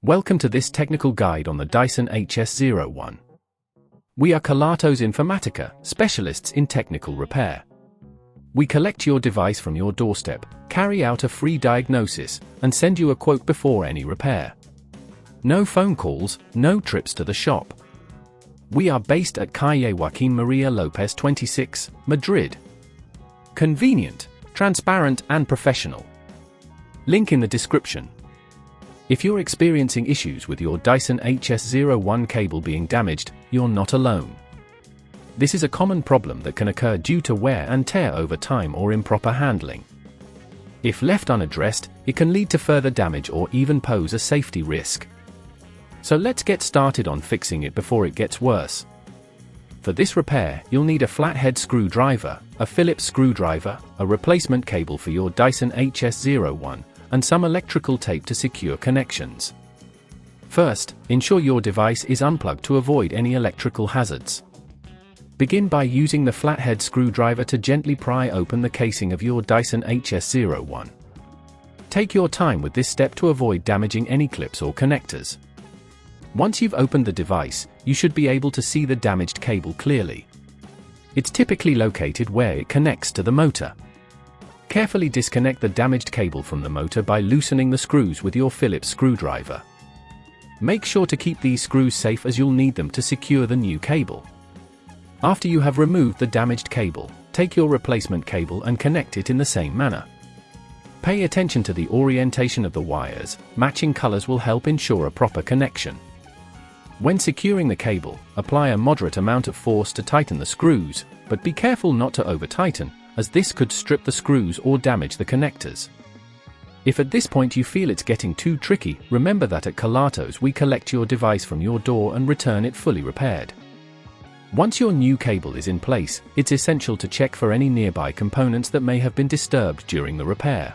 Welcome to this technical guide on the Dyson HS01. We are Kelatos Informatica, specialists in technical repair. We collect your device from your doorstep, carry out a free diagnosis, and send you a quote before any repair. No phone calls, no trips to the shop. We are based at Calle Joaquín María López 26, Madrid. Convenient, transparent and professional. Link in the description. If you're experiencing issues with your Dyson HS01 cable being damaged, you're not alone. This is a common problem that can occur due to wear and tear over time or improper handling. If left unaddressed, it can lead to further damage or even pose a safety risk. So let's get started on fixing it before it gets worse. For this repair, you'll need a flathead screwdriver, a Phillips screwdriver, a replacement cable for your Dyson HS01, and some electrical tape to secure connections. First, ensure your device is unplugged to avoid any electrical hazards. Begin by using the flathead screwdriver to gently pry open the casing of your Dyson HS01. Take your time with this step to avoid damaging any clips or connectors. Once you've opened the device, you should be able to see the damaged cable clearly. It's typically located where it connects to the motor. Carefully disconnect the damaged cable from the motor by loosening the screws with your Phillips screwdriver. Make sure to keep these screws safe as you'll need them to secure the new cable. After you have removed the damaged cable, take your replacement cable and connect it in the same manner. Pay attention to the orientation of the wires, matching colors will help ensure a proper connection. When securing the cable, apply a moderate amount of force to tighten the screws, but be careful not to over-tighten, as this could strip the screws or damage the connectors. If at this point you feel it's getting too tricky, remember that at Kelatos we collect your device from your door and return it fully repaired. Once your new cable is in place, it's essential to check for any nearby components that may have been disturbed during the repair.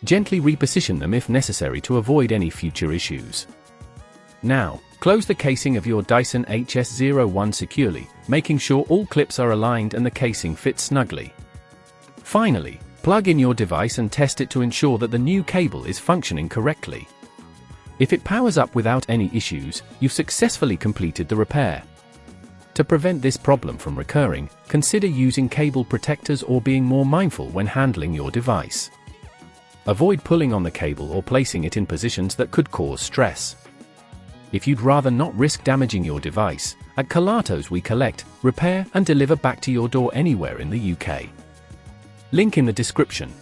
Gently reposition them if necessary to avoid any future issues. Now, close the casing of your Dyson HS01 securely, making sure all clips are aligned and the casing fits snugly. Finally, plug in your device and test it to ensure that the new cable is functioning correctly. If it powers up without any issues, you've successfully completed the repair. To prevent this problem from recurring, consider using cable protectors or being more mindful when handling your device. Avoid pulling on the cable or placing it in positions that could cause stress. If you'd rather not risk damaging your device, at Kelatos we collect, repair and deliver back to your door anywhere in the UK. Link in the description.